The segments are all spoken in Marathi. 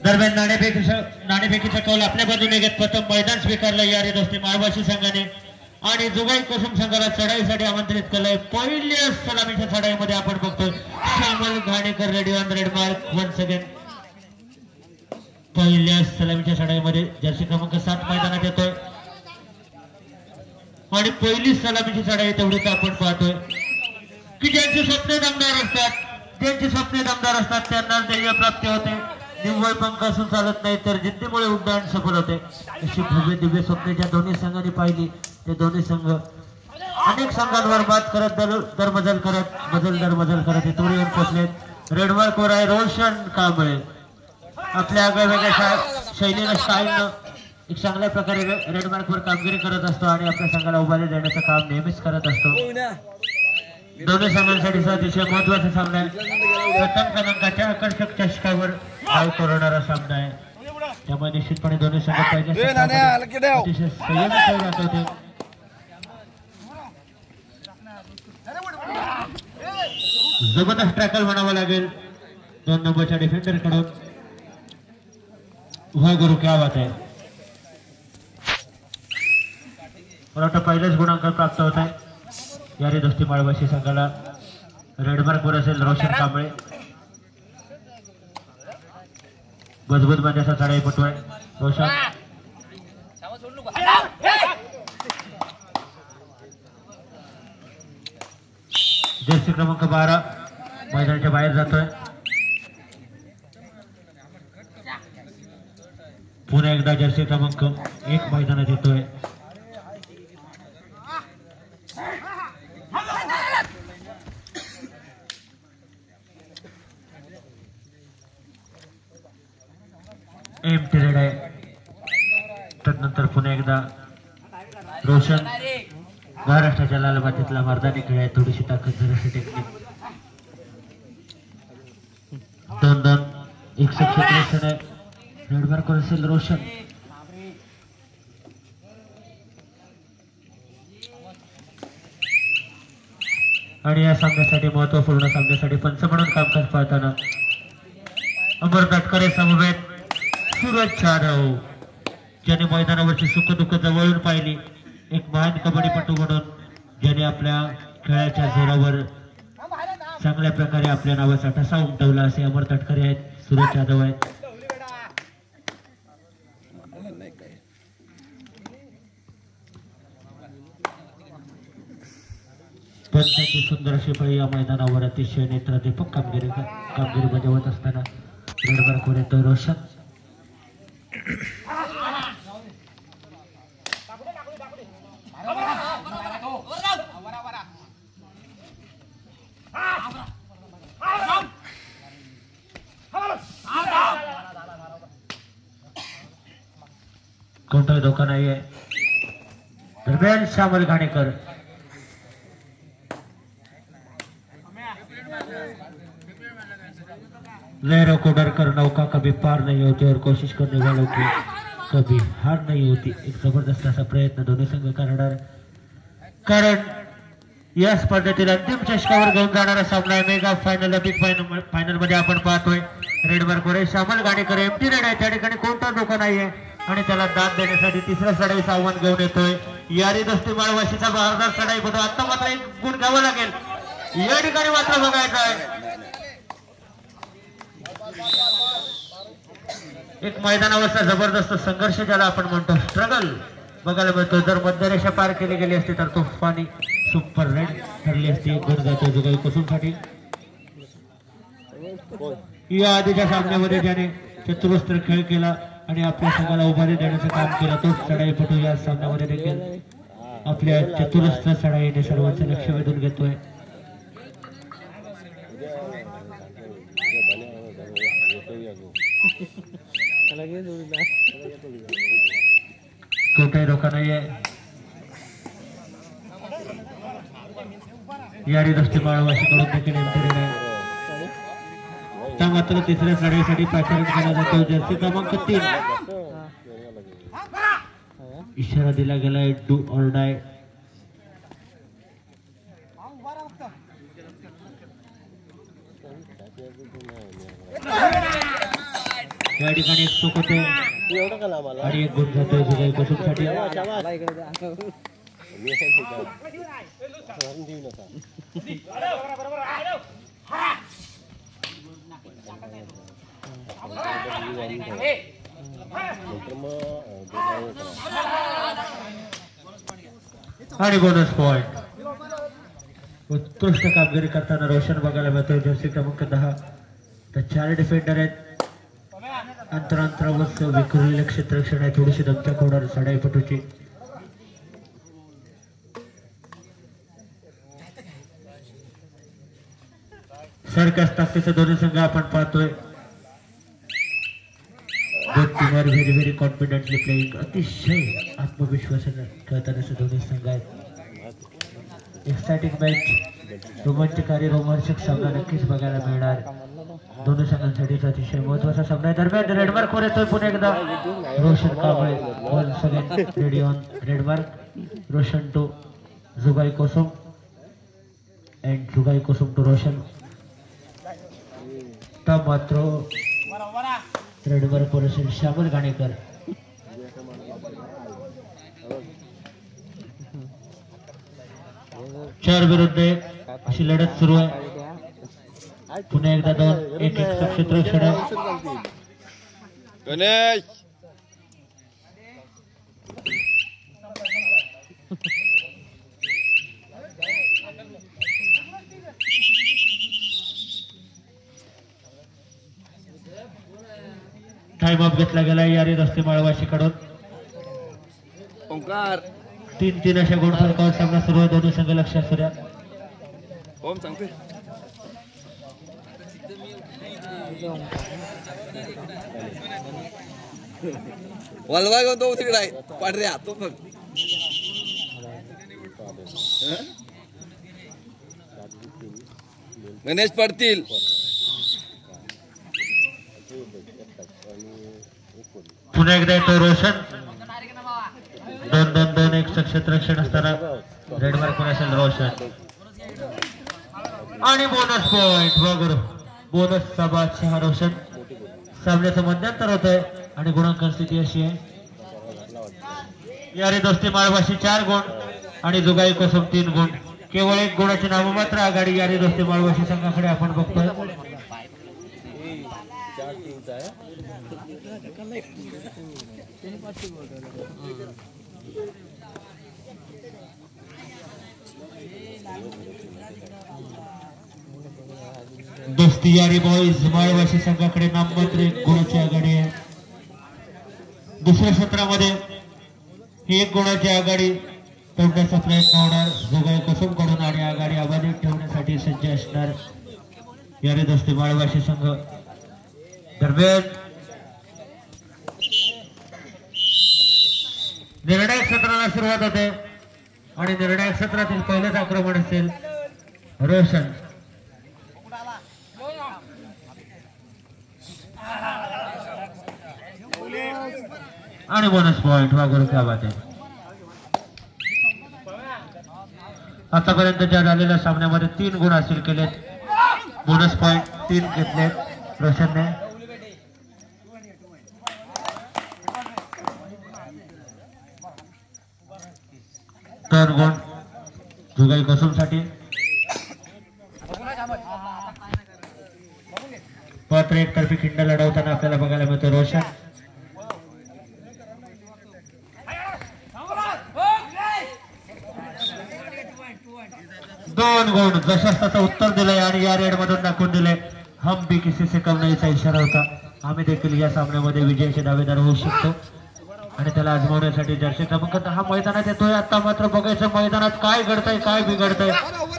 दरम्यान नाणेफेकीचा कौल आपल्या बाजूने घेत प्रथम मैदान स्वीकारलं यारी दोस्ती माळवाशी संघाने आणि जुगाई कुसुम संघाला चढाईसाठी आमंत्रित केलंय। पहिल्या सलामीच्या चढाईमध्ये आपण बघतोय Shyamal Ghanekar ready on red mark once again. पहिल्या सलामीच्या चढाईमध्ये जर्सी क्रमांक 7 मैदानात येतोय आणि पहिली सलामीची चढाई तेवढीच आपण पाहतोय की ज्यांचे स्वप्ने दमदार असतात त्यांना ध्येय प्राप्ती होते। निव्वळ पंख असून चालत नाही तर जिद्दीमुळे उड्डाण सफल होते। अशी भव्य दिव्य स्वप्ने ज्या दोन्ही संघांनी पाहिली ते दोन्ही संघ अनेक संघांवर मात करत दरमजल करत इथवर पोहोचलेत। रेडमार्कवर आहे रोशन कांबळे आपल्या वेगवेगळ्या शैलीनं स्टाईलनं एक चांगल्या प्रकारे रेडमार्कवर कामगिरी करत असतो आणि आपल्या संघाला उभारी देण्याचं काम नेहमीच करत असतो। दोन्ही संघांसाठी अतिशय महत्वाचा सामना आहे। प्रथम क्रमांकाच्या आकर्षक चषकावर डाव करणारा सामना आहे त्यामुळे निश्चितपणे दोन्ही संघ अतिशय संयमी खेळ दाखवते। जबरदस्त टॅकल म्हणावं लागेल 2 नंबरच्या डिफेंडर कडून। वाह गुरु क्या बात आहे। मला वाटतं पहिलेच गुणांक प्राप्त होत आहे यारी दोस्ती माळवाशी संघाला। रेडमार्कवर असेल रोशन कांबळे मजबूत मध्ये असा चढाई पटवाय रोशन जर्सी क्रमांक 12 मैदानाच्या बाहेर जातोय। पुन्हा एकदा जर्सी क्रमांक 1 मैदानात येतोय। एम्प्टी रेड आहे त्यानंतर पुन्हा एकदा रोशन महाराष्ट्राच्या लाल मातीतला मर्दानी खेळ आहे। थोडीशी ताकद जराशी टेक्निक 2-2 एक सक्षम आहे। रेडमार्कवर असेल रोशन आणि या सामन्यासाठी महत्वपूर्ण सामन्यासाठी पंच म्हणून कामकाज पाहताना अमर तटकरे समवेत सूरज जाधव ज्याने मैदानावरची सुख दुःख जवळून पाहिली। एक महान कबड्डीपटू म्हणून ज्याने आपल्या खेळाच्या जोरावर चांगल्या प्रकारे आपल्या नावाचा ठसा उमटवला असे अमर तटकरे आहेत, सूरज जाधव आहेत। पण त्यांची सुंदर अशी फळी या मैदानावर अतिशय नेत्रदीपक कामगिरी बजावत असताना रेडमार्कवर येतोय रोशन। कोणताही धोका नाहीये। दरम्यान श्यामल घाणेकर लहरों को डर कर नौका कभी पार नहीं होती और कोशिश करने वालों की कभी हार नहीं होती। एक जबरदस्त असा प्रयत्न दोन्ही संघ करणार कारण या स्पर्धेतील अंतिम चषकावर घेऊन जाणारा सामना आहे। मेगा फायनल बिग फायनल मध्ये आपण पाहतोय रेडमार्कवर श्यामल घाणेकर एम्प्टी रेड आहे त्या ठिकाणी कोणता धोका नाहीये आणि त्याला दाद देण्यासाठी तिसऱ्या चढाईचं आव्हान घेऊन येतोय यारी दोस्ती माळवाशीचा बहारदार चढाई पटू। आता मात्र एक गुण घ्यावा लागेल या ठिकाणी मात्र बघायचं आहे एक मैदानावरचा जबरदस्त संघर्ष ज्याला आपण म्हणतो स्ट्रगल बघायला मिळतो। जर मध्यरेषा पार केली गेली असती तर तुफानी सुपर रेड ठरली असती। एक गुण जातो जुगाई कुसुमसाठी। या आधीच्या सामन्यामध्ये ज्याने चतुरस्त्र खेळ केला आणि आपल्या संघाला उभारी देण्याचं काम केलं तोच चढाईपटू या सामन्यामध्ये देखील आपल्या चतुरस्त्र चढाईने सर्वांचं लक्ष वेधून घेतोय। कोणताही धोका नाहीये। यारी दोस्ती माळवाशीकडून देखील एंट्री आहे त्या मात्र तिसऱ्या चढाईसाठी पॅटर्न केला जातो। जर्सी क्रमांक 3 इशारा दिला गेलाय डू ऑर डाय। या ठिकाणी एक चूक होते आणि एक गुण जातोय जुगाई कोसमसाठी. आणि बोनस पॉइंट. उत्कृष्ट कामगिरी करताना रोशन बघायला मिळतोय. जर्सी क्रमांक 10. तर 4 डिफेंडर आहेत. अंतरांतरावर विखुरलेले क्षेत्ररक्षण आहे. थोडीशी दमछाक होणार साडाईपटूची. सारख्याच ताकदीचे दोन्ही संघ आपण पाहतोय. Very confidently playing. अतिशय आत्मविश्वासाने खेळताना दोन्ही संघ आहेत. एक्साइटिंग मॅच, रोमांचकारी रोमांचक सामना नक्कीच बघायला मिळणार. दोन्ही संघांसाठी अतिशय महत्वाचा सामना आहे. दरम्यान रेडमार्क वर येतोय पुन्हा एकदा Roshan Kamble. Once again ready on red mark. Roshan to जुगाई कोसम अँड जुगाई कोसम टू रोशन. मात्र रेडमार्क वर असेल श्यामल घाणेकर. चार विरुद्ध एक अशी लढत सुरू आहे. पुन्हा एकदा 2-1 क्षेत्ररक्षण आहे. गणेश टाइम ऑफ घेतला गेला यारी रस्ते माळवाशी कडून. 3-3 अशा गुण फरकावर सामना सुरू आहे. दोन्ही संघ लक्षात असू द्या. गणेश पडतील. पुन्हा एकदा येतो रोशन. 2-2-2-1 क्षेत्ररक्षण असताना रेडमार्क वर असेल रोशन. आणि बोनस पॉइंट वगैरे बोनसचा बादशाह रोशन. सामन्याचं मध्यंतर होत आहे आणि गुणांकन स्थिती अशी आहे. यारी दोस्ती माळवाशी 4 गुण आणि जुगाई कोसम 3 गुण. केवळ 1 गुणाची नाममात्र आघाडी यारी दोस्ती माळवाशी संघाकडे आपण बघतोय. दोस्ती यारी बॉईज माळवाशी संघाकडे नाममात्र 1 गुणाची आघाडी आहे. दुसऱ्या सत्रामध्ये ही 1 गुणाची आघाडी तोडण्याचा प्रयत्न होणार जुगाई कोसम कडून आणि आघाडी अबाधित ठेवण्यासाठी सज्ज असणार यारी दोस्ती माळवाशी संघ. दरम्यान निर्णायक सत्राला सुरुवात होते आणि निर्णायक सत्रातील पहिलेच आक्रमण असेल रोशन. आणि बोनस पॉइंट वागून क्या बात आहे. आतापर्यंतच्या झालेल्या सामन्यामध्ये 3 गुण हासिल केलेत. बोनस पॉइंट 3 घेतलेत रोशनने. तर गुण जुगाई कोसमसाठी. मात्र एकतर्फी खिंड लढवताना आपल्याला बघायला मिळतो रोशन. दोन गुण जशास तसं उत्तर दिलंय आणि या रेड मधून दाखवून दिले हम भी किसी से कम नाहीचा इशारा होता. आम्ही देखील या सामन्यामध्ये विजयाचे दावेदार होऊ शकतो आणि त्याला आजमावण्यासाठी जर्सी क्रमांक 10 मैदानात येतोय. आता मात्र बघायचं मैदानात काय घडतंय काय बिघडतंय.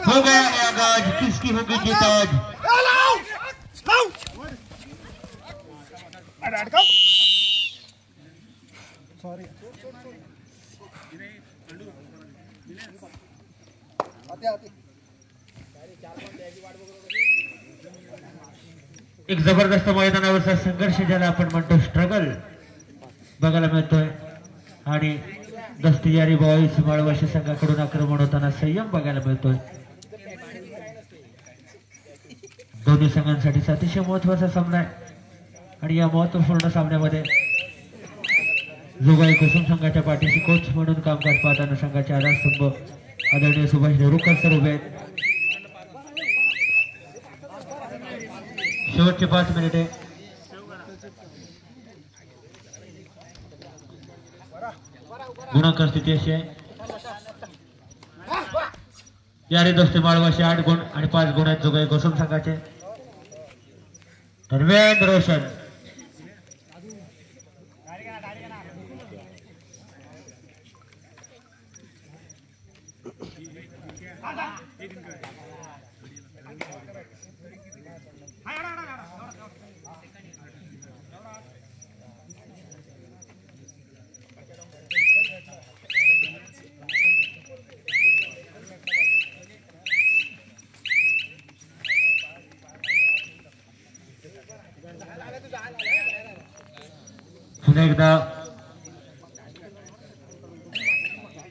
हो गया गाज किसकी होगी जीत आज. एक जबरदस्त मैदानावरचा संघर्ष ज्याला आपण म्हणतो स्ट्रगल बघायला मिळतोय आणि दस्ती यारी बॉईज माळवाशी संघाकडून आक्रमण होताना संयम बघायला मिळतोय. दोन्ही संघांसाठी अतिशय महत्वाचा सामना आहे. आणि या महत्वपूर्ण सामन्यामध्ये जोगाई कुसुम संघाच्या पाठीशी कोच म्हणून कामकाज पाहताना संघाचे आधारस्तंभ आदरणीय सुभाष देरुरकर सर उभे आहेत. शेवटचे 5 मिनिटे. गुणांकन स्थिती अशी आहे. यारी दोस्ती माळवाशी 8 गुण आणि 5 गुण आहेत जोगाई कुसुम संघाचे. धर्मेंद्र रोशन पुन्हा एकदा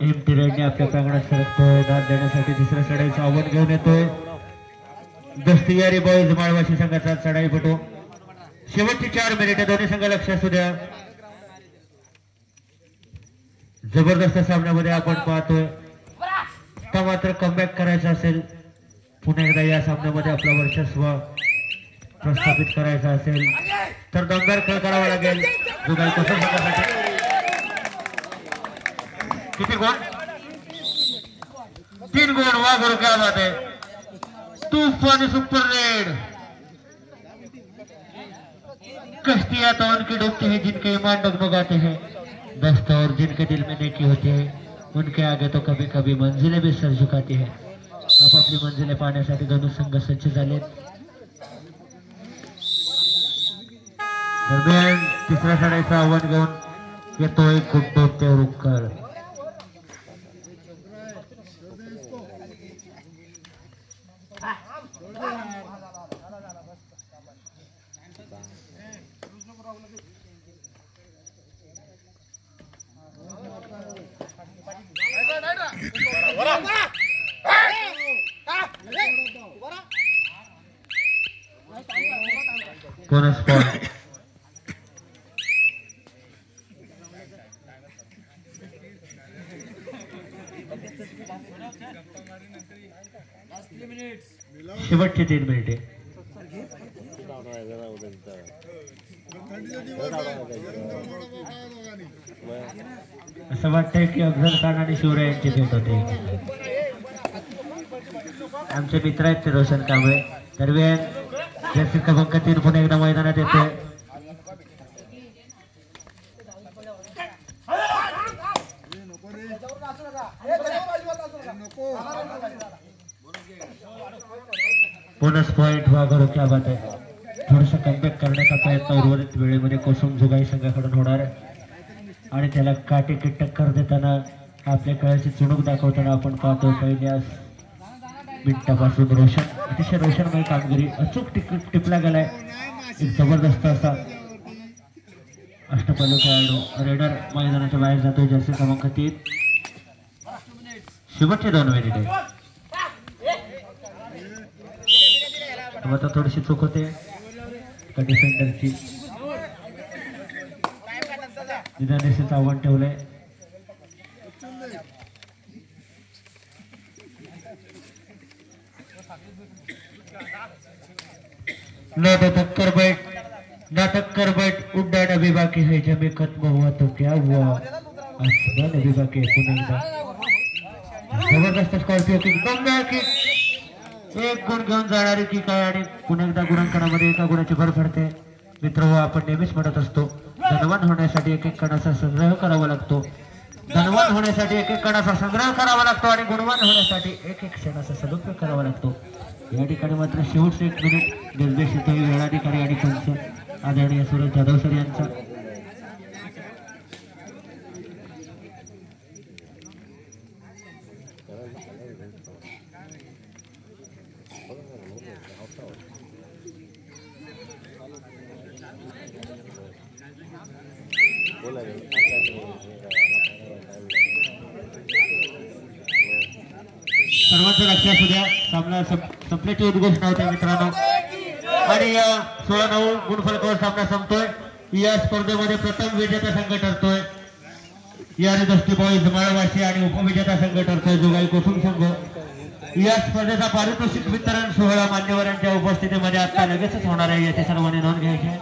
एमटी रेडने आपल्या प्रांगणात सरकतोय. दाद देण्यासाठी दुसऱ्या चढाईचं आव्हान घेऊन येतोय. दस्तियारी बॉईज माळवाशी संघाचा चढाईपटू. शेवटची 4 मिनिटे. दोन्ही संघ लक्ष असू द्या. जबरदस्त सामन्यामध्ये आपण पाहतोय. आता मात्र कमबॅक करायचं असेल, पुन्हा एकदा या सामन्यामध्ये आपलं वर्चस्व प्रस्थापित करायचं असेल तर दमदार खेळ करावा लागेल. जोगाई कुसुम संघासाठी किती गुण? 3 गुण. वाघ क्या बात है. तूफानी सुपर रेड. कश्तियां तो उनकी डूबती है जिनके ईमान डगमगाते हैं. दस्त और जिनके दिल में नेकी होती है उनके आगे तो कभी कभी मंजिलें भी सर झुकाती है. आपापली मंजिले पाहण्यासाठी दोन्ही संघ सज्ज झालेत. दरम्यान तिसऱ्या चढाईचं आव्हान घेऊन येतोय गुड्डू देरुरकर. Bonus point. शेवटचे 3 मिनिटे. असं वाटतंय की अफजल खान आणि शिवराय यांची भेट होते. आमचे मित्र आहेत ते रोशन कांबळे. दरम्यान जर्सी क्रमांक 3 पुन्हा एकदा मैदानात येतोय. Bonus point. वाघ क्या बात आहे. थोडंसं कमबॅक करण्याचा प्रयत्न उर्वरित वेळेमध्ये कुसुम जोगाई संघाकडून होणार आणि त्याला काटेकी टक्कर देताना आपल्या खेळाची चुणूक दाखवताना आपण पाहतो. पहिल्या मिनिटापासून रोशन अतिशय रोशनमय कामगिरी. अचूक टिपला गेलाय. एक जबरदस्त असा अष्टपैलू खेळाडू. रेडर मैदानाच्या बाहेर जातोय. जर्सी क्रमांक 3. शेवटचे 2 मिनिटे. आता थोडीशी चूक होते डिफेंडरची. निदानेचं आव्हान ठेवलंय. ना तो टक्कर बैठ उड्डाण अभी बाकी है. जब ये खत्म हुआ तो क्या हुआ. आसमान अभी बाकी है. पुन्हा एकदा जबरदस्त स्कॉर्पिओ किक. दमदार किक. 1 गुण घेऊन जाणारी किक आहे आणि पुन्हा एकदा गुणांकनामध्ये 1 गुणाची भर पडते. मित्रहो, आपण नेहमीच म्हणत असतो धनवान होण्यासाठी एक कणाचा संग्रह करावा लागतो. धनवान होण्यासाठी एक कणाचा संग्रह करावा लागतो आणि गुणवान होण्यासाठी एक क्षणाचा सदुपयोग करावा लागतो. या ठिकाणी मात्र शेवटचे 1 मिनिट निर्देशित वेळाधिकारी आणि पंच आदरणीय सुरेश जाधव सर यांचा. सर्वांचं लक्ष असू द्या. सामना संपल्याची उद्घोषणा होते मित्रांनो. आणि या 16-9 गुणफलकावर सामना संपतोय. या स्पर्धेमध्ये प्रथम विजेता संघ ठरतोय या दष्टी बॉईज माळवाशी आणि उपविजेता संघ ठरतोय जोगाई कोठून संघ. या स्पर्धेचा पारितोषिक वितरण सोहळा मान्यवरांच्या उपस्थितीमध्ये आता लगेचच होणार आहे, याची सर्वांनी नोंद घ्यायची आहे.